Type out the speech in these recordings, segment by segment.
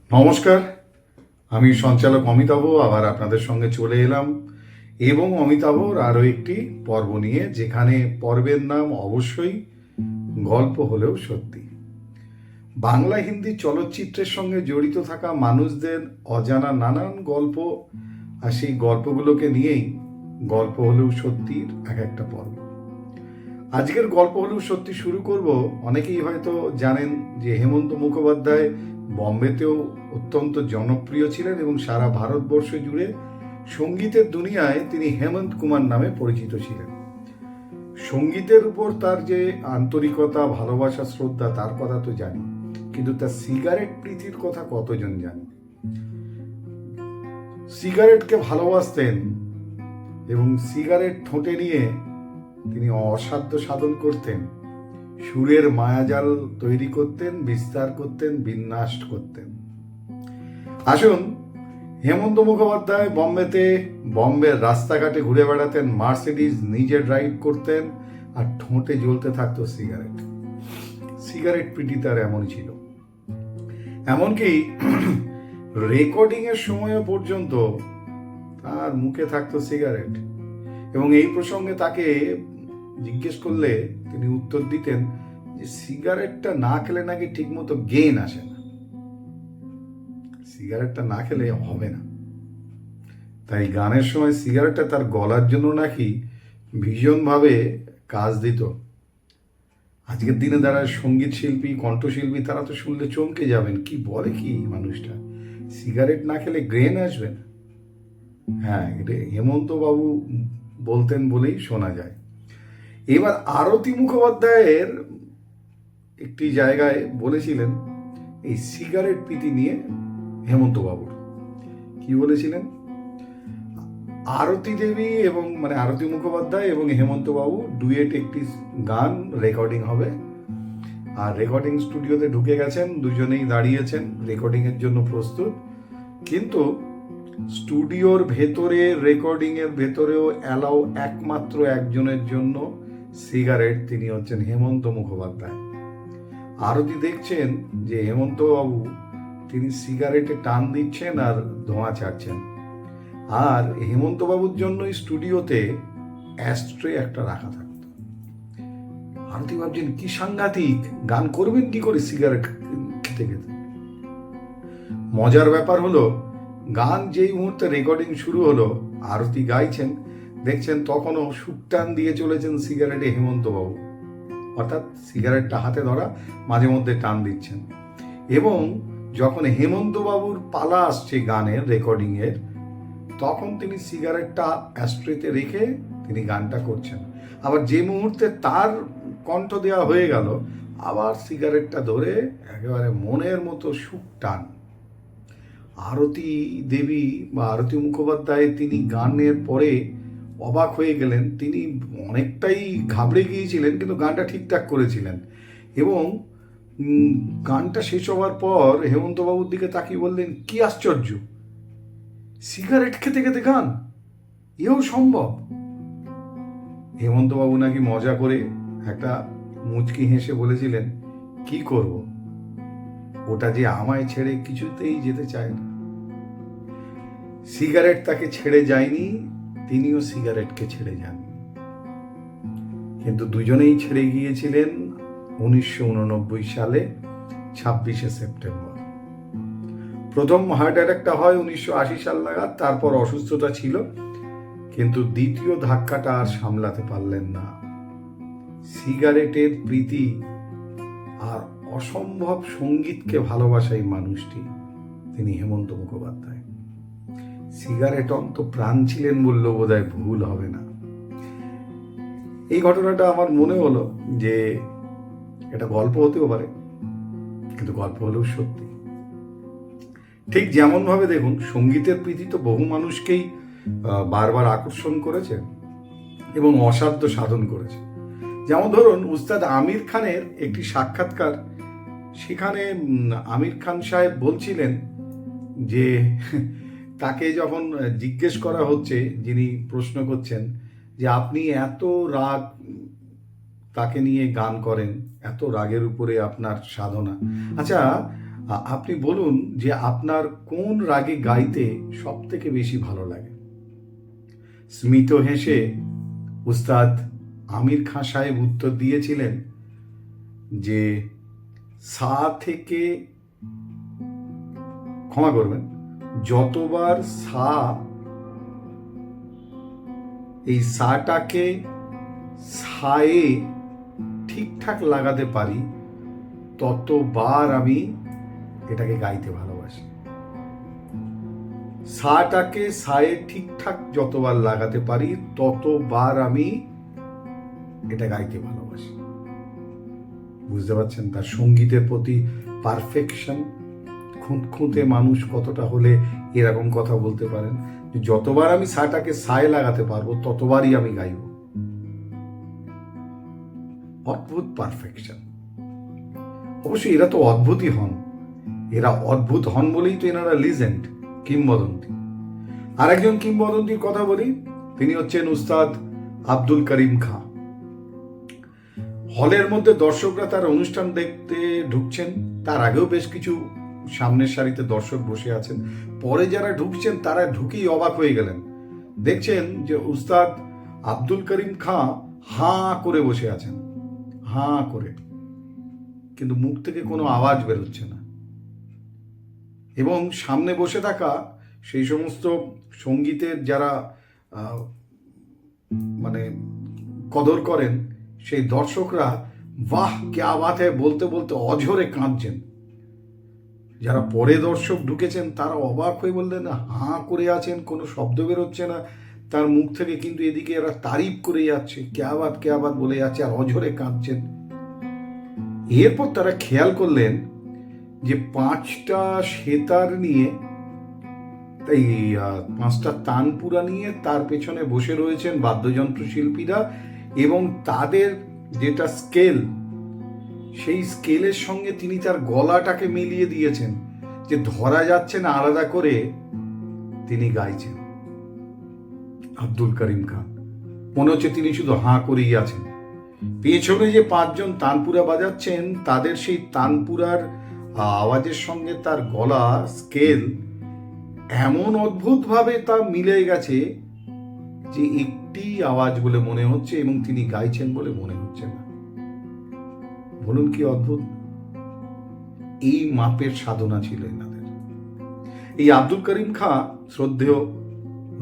নমস্কার, আমি সঞ্চালক অমিতাভ আবার আপনাদের সঙ্গে চলে এলাম এবং অমিতাভর আরও একটি পর্ব নিয়ে, যেখানে পর্বের নাম অবশ্যই গল্প হলেও সত্যি। বাংলা হিন্দি চলচ্চিত্রের সঙ্গে জড়িত থাকা মানুষদের অজানা নানান গল্প, আর সেই গল্পগুলোকে নিয়েই গল্প হলেও সত্যির এক একটা পর্ব। আজকের গল্প হলেও সত্যি শুরু করব। অনেকেই হয়তো জানেন যে হেমন্ত মুখোপাধ্যায় বম্বেতেও অত্যন্ত জনপ্রিয় ছিলেন এবং সারা ভারতবর্ষ জুড়ে সঙ্গীতের দুনিয়ায় তিনি হেমন্ত কুমার নামে পরিচিত ছিলেন। সঙ্গীতের উপর তার যে আন্তরিকতা, ভালোবাসা, শ্রদ্ধা, তার কথা তো জানি, কিন্তু তার সিগারেট প্রীতির কথা কতজন জানে? সিগারেটকে ভালোবাসতেন এবং সিগারেট ঠোঁটে নিয়ে তিনি অসাধ্য সাধন করতেন, সুরের মায়াজাল তৈরি করতেন, বিস্তার করতেন, বিন্যাস করতেন। আসুন, হেমন্ত মুখোপাধ্যায় বম্বের রাস্তাঘাটে ঘুরে বেড়াতেন, মার্সিডিজ নিজে ড্রাইভ করতেন, আর ঠোঁটে জ্বলতে থাকতো সিগারেট। সিগারেট পিটি তার এমন ছিল, এমনকি রেকর্ডিংয়ের সময় পর্যন্ত তার মুখে থাকতো সিগারেট। এবং এই প্রসঙ্গে তাকে জিজ্ঞেস করলে তিনি উত্তর দিতেন যে সিগারেটটা না খেলে নাকি ঠিকমতো গেইন আসে না, সিগারেটটা না খেলে হবে না। তাই গানের সময় সিগারেটটা তার গলার জন্য নাকি ভীষণভাবে কাজ দিত। আজকের দিনে যারা সঙ্গীত শিল্পী, কণ্ঠশিল্পী, তারা তো শুনলে চমকে যাবেন, কি বলে কি মানুষটা, সিগারেট না খেলে গ্রেন আসবে না। হ্যাঁ, এটা হেমন্ত বাবু বলতেন বলেই শোনা যায়। এবার আরতি মুখোপাধ্যায়ের একটি জায়গায় বলেছিলেন এই সিগারেট প্রীতি নিয়ে হেমন্ত বাবুর কি বলেছিলেন। আরতি দেবী এবং আরতি মুখোপাধ্যায় এবং হেমন্ত বাবু ডুয়েট একটি গান রেকর্ডিং হবে, আর রেকর্ডিং স্টুডিওতে ঢুকে গেছেন, দুজনেই দাঁড়িয়েছেন রেকর্ডিংয়ের জন্য প্রস্তুত। কিন্তু স্টুডিওর ভেতরে, রেকর্ডিংয়ের ভেতরেও অ্যালাউ একমাত্র একজনের জন্য সিগারেট, তিনি হচ্ছেন হেমন্ত মুখোপাধ্যায়। আরতি দেখছেন যে হেমন্ত বাবু তিনি সিগারেটে টান দিচ্ছেন আর ধোঁয়া ছাড়ছেন, আর হেমন্ত বাবুর জন্য স্টুডিওতে অ্যাস্ট্রে একটা রাখা থাকতো। আরতি ভাবছেন কি সাংঘাতিক, গান করবেন কি করে সিগারেট খেতে খেতে। মজার ব্যাপার হলো, গান যেই মুহূর্তে রেকর্ডিং শুরু হলো, আরতি গাইছেন, দেখছেন তখনও সুকটান দিয়ে চলেছেন সিগারেটে হেমন্তবাবু, অর্থাৎ সিগারেটটা হাতে ধরা, মাঝে মধ্যে টান দিচ্ছেন। এবং যখন হেমন্তবাবুর পালা আসছে গানের রেকর্ডিংয়ের, তখন তিনি সিগারেটটা অ্যাস্ট্রেতে রেখে তিনি গানটা করছেন। আবার যে মুহূর্তে তার কণ্ঠ দেওয়া হয়ে গেল, আবার সিগারেটটা ধরে একেবারে মনের মতো সুকটান। আরতি দেবী বা আরতি মুখোপাধ্যায় তিনি গানের পরে অবাক হয়ে গেলেন, তিনি অনেকটাই ঘাবড়ে গিয়েছিলেন, কিন্তু গানটা ঠিকঠাক করেছিলেন। এবং গানটা শেষ হওয়ার পর হেমন্তবাবুর দিকে তাকিয়ে বললেন, কি আশ্চর্য, সিগারেট খেতে খেতে গান, এও সম্ভব। হেমন্তবাবু নাকি মজা করে একটা মুচকি হেসে বলেছিলেন, কি করব, ওটা যে আমায় ছেড়ে কিছুতেই যেতে চায় না। সিগারেট তাকে ছেড়ে যায়নি, তিনিও সিগারেটকে ছেড়ে যাননি, কিন্তু দুজনেই ছেড়ে গিয়েছিলেন 1989 সালে 26শে সেপ্টেম্বর। প্রথম হার্ট অ্যাটাকটা হয় 1980 সাল নাগাদ, তারপর অসুস্থতা ছিল, কিন্তু দ্বিতীয় ধাক্কাটা আর সামলাতে পারলেন না। সিগারেটের প্রীতি আর অসম্ভব সঙ্গীতকে ভালোবাসাই মানুষটি, তিনি হেমন্ত মুখোপাধ্যায়। সিগারেট অন্ত প্রাণ ছিলেন বললেও বোধহয় ভুল হবে না। এই ঘটনাটা আমার মনে হলো যে এটা গল্প হতেও পারে, কিন্তু গল্প হলেও সত্যি। ঠিক যেমন ভাবে দেখুন, সঙ্গীতের প্রীতি তো বহু মানুষকেই বারবার আকর্ষণ করেছে এবং অসাধ্য সাধন করেছে। যেমন ধরুন, উস্তাদ আমির খানের একটি সাক্ষাৎকার, সেখানে আমির খান সাহেব বলছিলেন যে তাকে যখন জিজ্ঞেস করা হচ্ছে, যিনি প্রশ্ন করছেন যে আপনি এত রাগ তাকে নিয়ে গান করেন, এত রাগের উপরে আপনার সাধনা, আচ্ছা আপনি বলুন যে আপনার কোন রাগে গাইতে সব থেকে বেশি ভালো লাগে। স্মিত হেসে উস্তাদ আমির খাঁ সাহেব উত্তর দিয়েছিলেন যে সা থেকে, ক্ষমা করবেন, যতবার সা এই সাটাকে সায়ে ঠিকঠাক লাগাতে পারি ততবার আমি এটাকে গাইতে ভালোবাসি। সাটাকে সায়ে ঠিকঠাক যতবার লাগাতে পারি ততবার আমি এটা গাইতে ভালোবাসি। বুঝতে পারছেন তার সঙ্গীতের প্রতি পারফেকশন। খুঁতখুঁতে মানুষ কতটা হলে এরকম কথা বলতে পারেন, যতবার আমি সাটাকে সায়ে লাগাতে পারবো ততবারই আমি গাইব। অদ্ভুত পারফেকশন। অবশ্যই এরা তো অদ্ভুতই হন, এরা অদ্ভুত হন বলেই তো এনারা লিজেন্ড, কিংবদন্তি। আর একজন কিংবদন্তির কথা বলি, তিনি হচ্ছেন উস্তাদ আব্দুল করিম খাঁ। হলের মধ্যে দর্শকরা তার অনুষ্ঠান দেখতে ঢুকছেন, তার আগেও বেশ কিছু সামনের সারিতে দর্শক বসে আছেন। পরে যারা ঢুকছেন তারা ঢুকেই অবাক হয়ে গেলেন। দেখছেন যে উস্তাদ আব্দুল করিম খাঁ হাঁ করে বসে আছেন, হাঁ করে, কিন্তু মুখ থেকে কোনো আওয়াজ বেরোচ্ছে না। এবং সামনে বসে থাকা সেই সমস্ত সঙ্গীতের যারা মানে কদর করেন সেই দর্শকরা বাহ ক্যা বাত হ্যায় বলতে বলতে অঝরে কাঁদছেন। যারা পরে দর্শক ঢুকেছেন তারা অবাক হয়ে বললেন হাঁ করে আছেন, কোনো শব্দ বেরোচ্ছে না তার মুখ থেকে, কিন্তু এদিকে এরা তারিফ করে যাচ্ছে, ক্যা বাত বলে যাচ্ছে আর অঝরে কাঁদছেন। এরপর তারা খেয়াল করলেন যে 5টা সেতার নিয়ে, এই 5টা তানপুরা নিয়ে তার পেছনে বসে রয়েছেন বাদ্যযন্ত্র শিল্পীরা, এবং তাদের যেটা স্কেল, সেই স্কেলের সঙ্গে তিনি তার গলাটাকে মিলিয়ে দিয়েছেন, যে ধরা যাচ্ছে না আলাদা করে তিনি গাইছেন। আব্দুল করিম খাঁ মনে হচ্ছে তিনি শুধু হাঁ করেই আছেন। পেছনে যে 5জন তানপুরা বাজাচ্ছেন তাদের সেই তানপুরার আওয়াজের সঙ্গে তার গলা স্কেল এমন অদ্ভুতভাবে তা মিলে গেছে যে একটি আওয়াজ বলে মনে হচ্ছে এবং তিনি গাইছেন বলে মনে হচ্ছে না। বলুন কি অদ্ভুত! এই মাপের সাধনা ছিল এনাদের। এই আব্দুল করিম খাঁ শ্রদ্ধেয়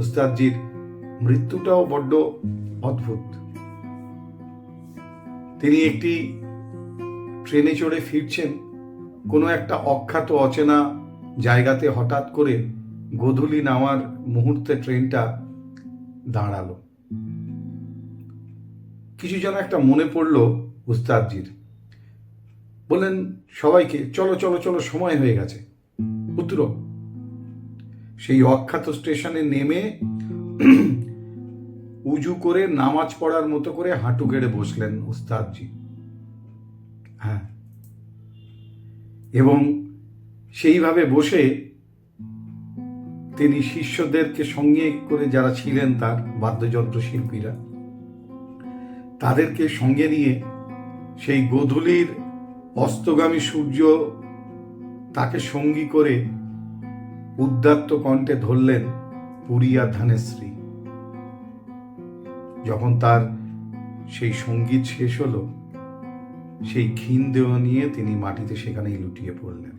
উস্তাদজির মৃত্যুটাও বড্ড অদ্ভুত। তিনি একটি ট্রেনে চড়ে ফিরছেন, কোনো একটা অখ্যাত অচেনা জায়গাতে হঠাৎ করে গোধূলি নামার মুহূর্তে ট্রেনটা দাঁড়ালো। কিছু যেন একটা মনে পড়লো উস্তাদজির। বললেন সবাইকে, চলো চলো চলো, সময় হয়ে গেছে, উত্তর। সেই অখ্যাত স্টেশনে নেমে উজু করে নামাজ পড়ার মতো করে হাঁটু গেড়ে বসলেন উস্তাদজি। হ্যাঁ, এবং সেইভাবে বসে তিনি শিষ্যদেরকে সঙ্গে করে, যারা ছিলেন তার বাদ্যযন্ত্র শিল্পীরা, তাদেরকে সঙ্গে নিয়ে সেই গোধূলির অস্তগামী সূর্য তাকে সঙ্গী করে উদ্দাত্ত কণ্ঠে ধরলেন পুরিয়া ধানেশ্রী। যখন তার সেই সঙ্গীত শেষ হলো, সেই ক্ষীণ দেহ নিয়ে তিনি মাটিতে সেখানেই লুটিয়ে পড়লেন।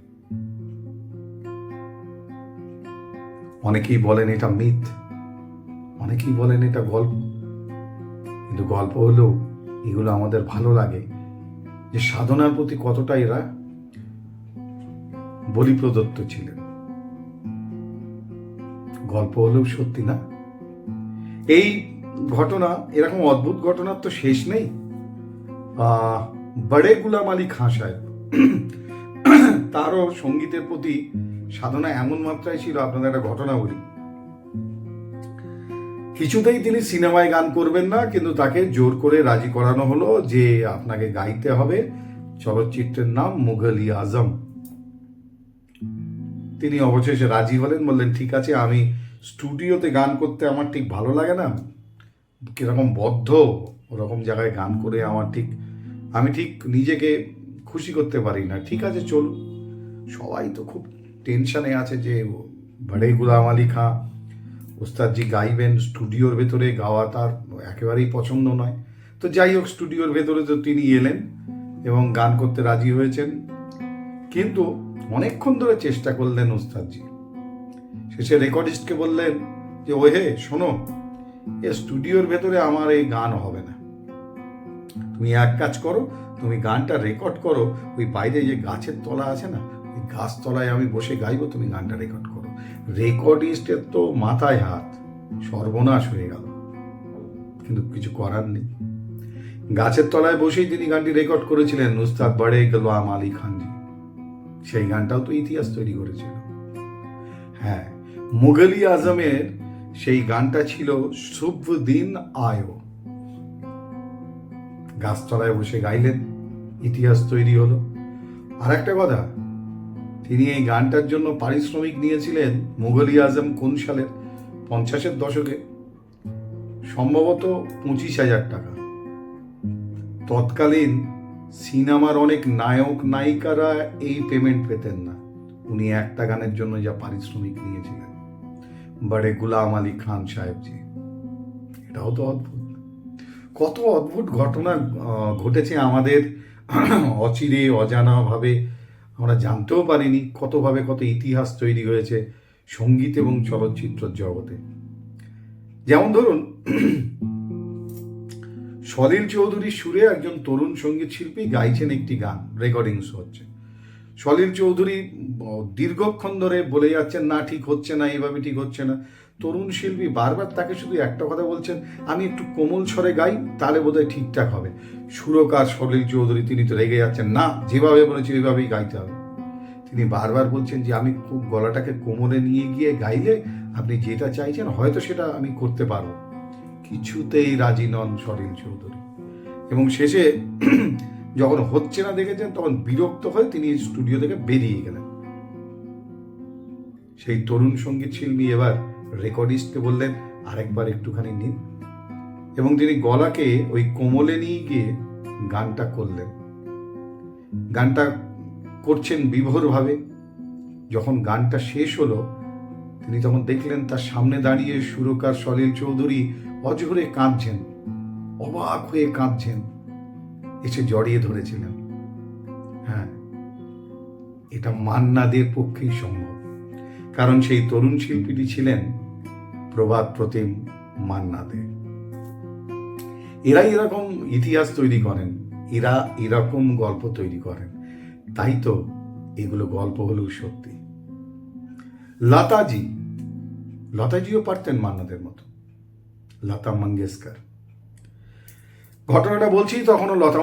অনেকেই বলেন এটা মিথ, অনেকেই বলেন এটা গল্প, কিন্তু গল্প হলেও এগুলো আমাদের ভালো লাগে যে সাধনার প্রতি কতটা এরা বলি প্রদত্ত ছিলেন। গল্প হলেও সত্যি না? এই ঘটনা, এরকম অদ্ভুত ঘটনার তো শেষ নেই। বড়ে গুলাম আলী খাঁ সাহেব, তারও সঙ্গীতের প্রতি সাধনা এমন মাত্রায় ছিল। আপনাদের একটা ঘটনা বলি। কিছুতেই তিনি সিনেমায় গান করবেন না, কিন্তু তাকে জোর করে রাজি করানো হলো যে আপনাকে গাইতে হবে। চলচ্চিত্রের নাম মুঘল-ই আজম। তিনি অবশেষে রাজি হলেন, বললেন ঠিক আছে, আমি স্টুডিওতে গান করতে আমার ঠিক ভালো লাগে না, কিরকম বদ্ধ ওরকম জায়গায় গান করে আমি ঠিক নিজেকে খুশি করতে পারি না। ঠিক আছে চলুন। সবাই তো খুব টেনশনে আছে যে বড়ে গুলাম আলী খাঁ ওস্তাদজি গাইবেন, স্টুডিওর ভেতরে গাওয়া তার একেবারেই পছন্দ নয়। তো যাই হোক, স্টুডিওর ভেতরে তো তিনি এলেন এবং গান করতে রাজি হয়েছেন, কিন্তু অনেকক্ষণ ধরে চেষ্টা করলেন ওস্তাদজি। শেষে রেকর্ডিস্টকে বললেন যে ওহে শোনো, এ স্টুডিওর ভেতরে আমার এই গান হবে না, তুমি এক কাজ করো, তুমি গানটা রেকর্ড করো, ওই বাইরে যে গাছের তলা আছে না, ওই গাছ তলায় আমি বসে গাইবো, তুমি গানটা রেকর্ড করো। রেকর্ডিস্টের তো মাথায় হাত, সর্বনাশ হয়ে গেল, কিন্তু কিছু করার নেই। গাছের তলায় বসেই তিনি গানটি রেকর্ড করেছিলেন, উস্তাদ বড়ে গুলাম আলী খানজি। সেই গানটাও তো ইতিহাস তৈরি করেছিল। হ্যাঁ, মুঘল-ই আজমের সেই গানটা ছিল শুভ দিন আয়ো। গাছতলায় বসে গাইলেন, ইতিহাস তৈরি হলো। আর একটা কথা, তিনি এই গানটার জন্য পারিশ্রমিক নিয়েছিলেন মুঘল-ই আজম কোন সালের, 50-এর দশকে, সম্ভবত 25,000 টাকা। তৎকালীন সিনেমার অনেক নায়ক নায়িকারা এই পেমেন্ট পেতেন না। উনি একটা গানের জন্য যা পারিশ্রমিক নিয়েছিলেন, বড়ে গুলাম আলী খান সাহেবজি। এটাও তো অদ্ভুত। কত অদ্ভুত ঘটনা ঘটেছে আমাদের অচিরে অজানাভাবে, আমরা জানতেও পারিনি। কতভাবে কত ইতিহাস তৈরি হয়েছে সঙ্গীত এবং চলচ্চিত্র জগতে। যেমন ধরুন, সলিল চৌধুরীর সুরে একজন তরুণ সঙ্গীত শিল্পী গাইছেন একটি গান, রেকর্ডিংস হচ্ছে। সলিল চৌধুরী দীর্ঘক্ষণ ধরে বলে যাচ্ছেন, না ঠিক হচ্ছে না, এইভাবে ঠিক হচ্ছে না। তরুণ শিল্পী বারবার তাকে শুধু একটা কথা বলছেন, আমি একটু কোমল স্বরে গাই, তাহলে বোধহয় ঠিকঠাক হবে। সুরকার সলিল চৌধুরী, তিনি তো রেগে যাচ্ছেন, না, যেভাবে বলেছি ওইভাবেই গাইতে হবে। তিনি বারবার বলছেন যে আমি খুব গলাটাকে কোমলে নিয়ে গিয়ে গাইলে আপনি যেটা চাইছেন হয়তো সেটা আমি করতে পারবো। কিছুতেই রাজি নন সলিল চৌধুরী, এবং শেষে যখন হচ্ছে না দেখেছেন, তখন বিরক্ত হয়ে তিনি স্টুডিও থেকে বেরিয়ে গেলেন। সেই তরুণ সঙ্গীত শিল্পী এবার রেকর্ডিস্টকে বললেন, আরেকবার একটুখানি নিন, এবং তিনি গলাকে ওই কোমলে নিয়ে গিয়ে গানটা করলেন। গানটা করছেন বিভোরভাবে। যখন গানটা শেষ হলো, তিনি তখন দেখলেন তার সামনে দাঁড়িয়ে সুরকার সলিল চৌধুরী অঝরে কাঁদছেন, অবাক হয়ে কাঁদছেন, এসে জড়িয়ে ধরেছিলেন। হ্যাঁ, এটা মান্না দের পক্ষেই সম্ভব, কারণ সেই তরুণ শিল্পীটি ছিলেন প্রভাত প্রতিম মান্না দে। এরাই এরকম ইতিহাস তৈরি করেন, এরা এরকম গল্প তৈরি করেন। তাই তো এগুলো গল্প হলেও সত্যি। লতাজিও পারতেন মান্নাদের মতো, লতা মঙ্গেশকর। ঘটনাটা বলছি, তখনও লতা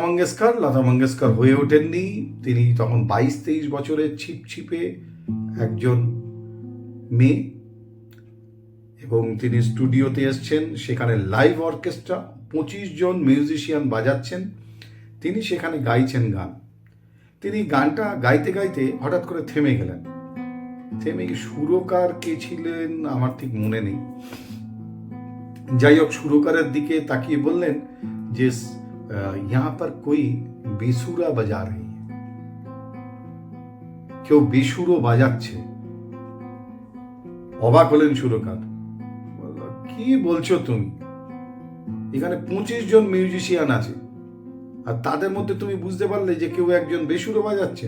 মঙ্গেশকর হয়ে ওঠেননি। তিনি তখন 22-23 বছরের ছিপছিপে একজন মেয়ে, এবং তিনি স্টুডিওতে এসছেন। সেখানে লাইভ অর্কেস্ট্রা, 25 জন মিউজিশিয়ান বাজাচ্ছেন, তিনি সেখানে গাইছেন গান। তিনি গানটা গাইতে গাইতে হঠাৎ করে থেমে গেলেন। সুরকার কে ছিলেন আমার ঠিক মনে নেই। যাই হোক, সুরকারের দিকে তাকিয়ে বললেন যে यहाँ पर कोई বেসুরা বাজা রহি है, কেউ বেসুরো বাজাচ্ছে। অবাক হলেন সুরকার, কি বলছো তুমি? এখানে 25 জন মিউজিশিয়ান আছে, আর তাদের মধ্যে তুমি বুঝতে পারলে যে কেউ একজন বেসুরো বাজাচ্ছে?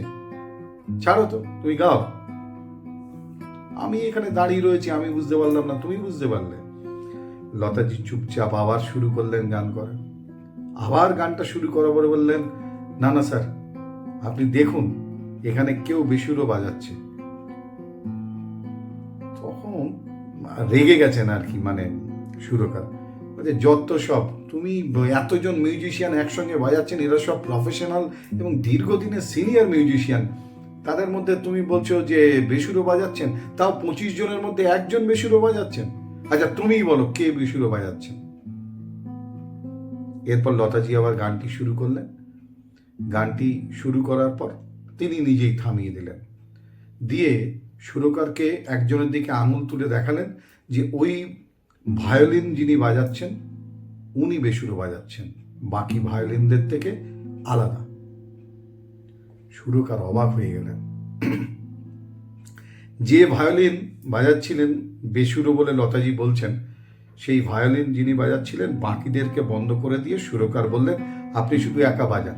ছাড়ো তো, তুমি গাও। আমি এখানে দাঁড়িয়ে রয়েছি, আমি বুঝতে পারলাম না, তুমি বুঝতে পারলে? লতাজি চুপচাপ আবার শুরু করলেন গান করা। আবার গানটা শুরু করার পরে বললেন, না না স্যার, আপনি দেখুন এখানে কেউ বেসুরো বাজাচ্ছে। তখন রেগে গেছেন আর কি, মানে সুরকার যত সব, তুমি এতজন মিউজিশিয়ান একসঙ্গে বাজাচ্ছেন, এরা সব প্রফেশনাল এবং দীর্ঘদিনের সিনিয়র মিউজিশিয়ান, তাদের মধ্যে তুমি বলছো যে বেসুরো বাজাচ্ছেন, তাও 25 জনের মধ্যে একজন বেসুরো বাজাচ্ছেন। আচ্ছা তুমিই বলো কে বেসুরো বাজাচ্ছেন? এরপর লতাজি আবার গানটি শুরু করলেন। গানটি শুরু করার পর তিনি নিজেই থামিয়ে দিলেন, দিয়ে সুরকারকে একজনের দিকে আঙুল তুলে দেখালেন যে ওই ভায়োলিন যিনি বাজাচ্ছেন উনি বেসুরো বাজাচ্ছেন, বাকি ভায়োলিনদের থেকে আলাদা। সুরকার অবাক হয়ে গেলেন। যে ভায়োলিন বাজাচ্ছিলেন বেসুরো বলে লতাজি বলছেন, সেই ভায়োলিন যিনি বাজাচ্ছিলেন বাকিদেরকে বন্ধ করে দিয়ে সুরকার বললেন, আপনি শুধু একা বাজান।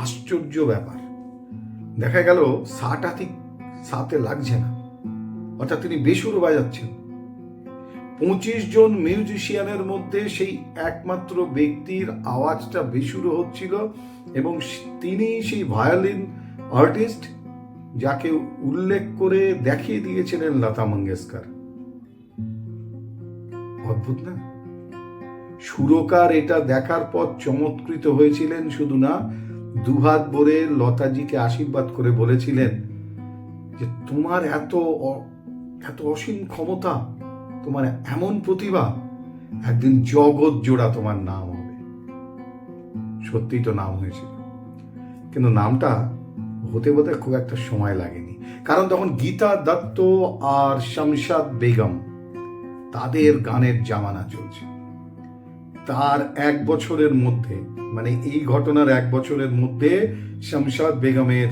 আশ্চর্য ব্যাপার, দেখা গেল সাটা ঠিক সাথে লাগছে না, অর্থাৎ তিনি বেসুরো বাজাচ্ছেন। 25 জন মিউজিশিয়ানের মধ্যে সেই একমাত্র ব্যক্তির আওয়াজটা বেসুরো হচ্ছিল, এবং তিনি সেই ভায়োলিন আর্টিস্ট যাকে উল্লেখ করে দেখিয়ে দিয়েছিলেন লতা মঙ্গেশকর। অদ্ভুত না? সুরকার এটা দেখার পর চমৎকৃত হয়েছিলেন, শুধু না, দুহাত ভরে লতাজিকে আশীর্বাদ করে বলেছিলেন যে তোমার এত অসীম ক্ষমতা, তোমার এমন প্রতিভা, একদিন জগৎ জোড়া তোমার নাম হবে। সত্যিই তো নাম হয়েছিল, কিন্তু নামটা হতে হতে খুব একটা সময় লাগেনি, কারণ তখন গীতা দত্ত আর শামশাদ বেগম তাদের গানের জামানা চলছে। তার 1 বছরের মধ্যে, মানে এই ঘটনার 1 বছরের মধ্যে শামশাদ বেগমের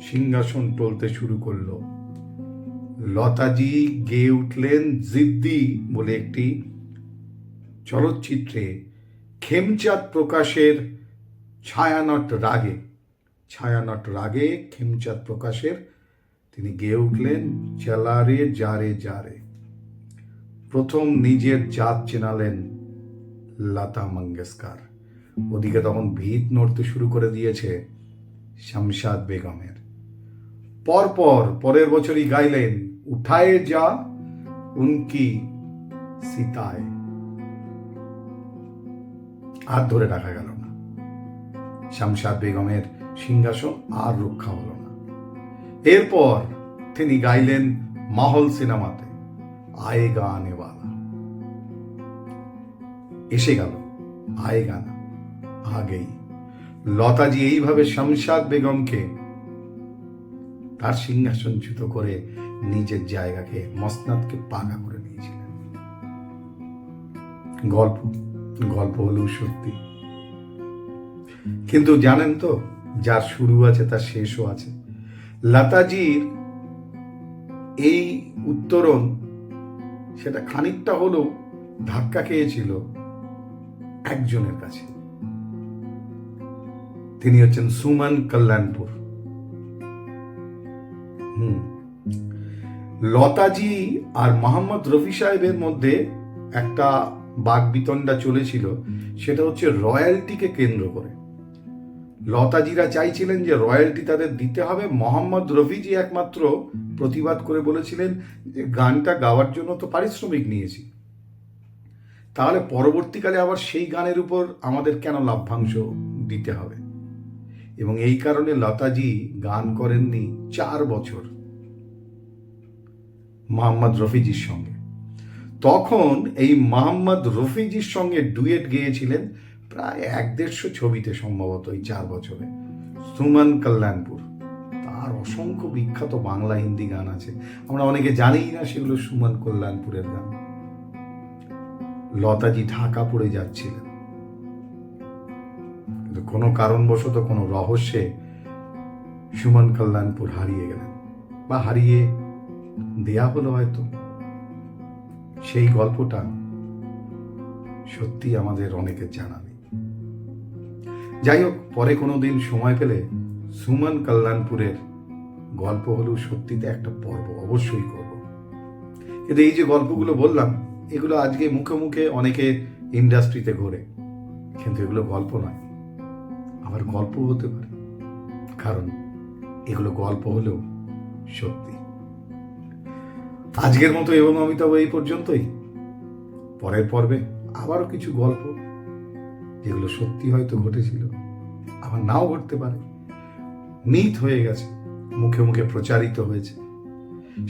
সিংহাসন টলতে শুরু করলো। লতাজি গেয়ে উঠলেন জিদ্দি বলে একটি চলচ্চিত্রে খেমচাঁদ প্রকাশের ছায়ানট রাগে খেমচাঁদ প্রকাশের তিনি গেয়ে উঠলেন চালারে যারে যারে। প্রথম নিজের জাত চেনালেন লতা মঙ্গেশকর। ওদিকে তখন ভিত নড়তে শুরু করে দিয়েছে শামশাদ বেগমের। পরের বছরই গাইলেন উঠায়ে যা উনকি সিতায়। আর ধরে রাখা গেল না, শামশাদ বেগমের সিংহাসন আর রক্ষা হলো না। এরপর তিনি গাইলেন মাহল সিনেমাতে আয়েগা আনেওয়ালা। এসে গেল আয়েগা না, আগেই। লতাজি এইভাবে শামশাদ বেগমকে তার সিংহাসনচ্যুত করে নিজের জায়গাকে, মসনদকে পাকা করে নিয়েছিলেন। গল্প হলেও সত্যি। কিন্তু জানেন তো, যার শুরু আছে তার শেষও আছে। লতাজির এই উত্তরণ সেটা খানিকটা হলেও ধাক্কা খেয়েছিল একজনের কাছে। তিনি হচ্ছেন সুমন কল্যাণপুর। লতাজি আর মোহাম্মদ রফি সাহেবের মধ্যে একটা বাকবিতণ্ডা চলেছিল, সেটা হচ্ছে রয়্যালটিকে কেন্দ্র করে। লতাজিরা চাইছিলেন যে রয়্যালটি তাদের দিতে হবে। মোহাম্মদ রফিজি একমাত্র প্রতিবাদ করে বলেছিলেন যে গানটা গাওয়ার জন্য তো পারিশ্রমিক নিয়েছি, তাহলে পরবর্তীকালে আবার সেই গানের উপর আমাদের কেন লভ্যাংশ দিতে হবে। এবং এই কারণে লতাজি গান করেননি 4 বছর মোহাম্মদ রফিজির সঙ্গে। তখন এই মোহাম্মদ রফিজির সঙ্গে ডুয়েট গেয়েছিলেন প্রায় 150 ছবিতে, সম্ভবত এই 4 বছরে, সুমন কল্যাণপুর। তার অসংখ্য বিখ্যাত বাংলা হিন্দি গান আছে, আমরা অনেকে জানিই না সেগুলো সুমন কল্যাণপুরের গান। লতাজি ঢাকা পড়ে যাচ্ছিলেন, কিন্তু কোনো কারণবশত, কোনো রহস্যে সুমন কল্যাণপুর হারিয়ে গেলেন, বা হারিয়ে দেয়া হলো হয়তো। সেই গল্পটা সত্যি আমাদের অনেকের জানা নেই। যাই হোক, পরে কোনো দিন সময় পেলে সুমন কল্যাণপুরের গল্প হলেও সত্যিতে একটা পর্ব অবশ্যই করব। কিন্তু এই যে গল্পগুলো বললাম, এগুলো আজকে মুখে মুখে অনেকে ইন্ডাস্ট্রিতে ঘোরে, কিন্তু এগুলো গল্প নয়, আবার গল্প হতে পারে, কারণ এগুলো গল্প হলেও সত্যি। আজকের মতো এবং অমিতাভ এই পর্যন্তই। পরের পর্বে আবারও কিছু গল্প, যেগুলো সত্যি হয়তো ঘটেছিল, আবার নাও ঘটতে পারে, মিথ হয়ে গেছে, মুখে মুখে প্রচারিত হয়েছে,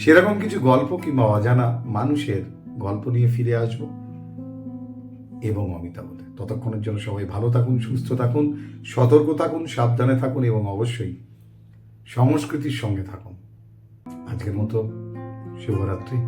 সেরকম কিছু গল্প কিংবা অজানা মানুষের গল্প নিয়ে ফিরে আসবো এবং অমিতাভতে। ততক্ষণের জন্য সবাই ভালো থাকুন, সুস্থ থাকুন, সতর্ক থাকুন, সাবধানে থাকুন এবং অবশ্যই সংস্কৃতির সঙ্গে থাকুন। আজকের মতো শুভরাত্রি।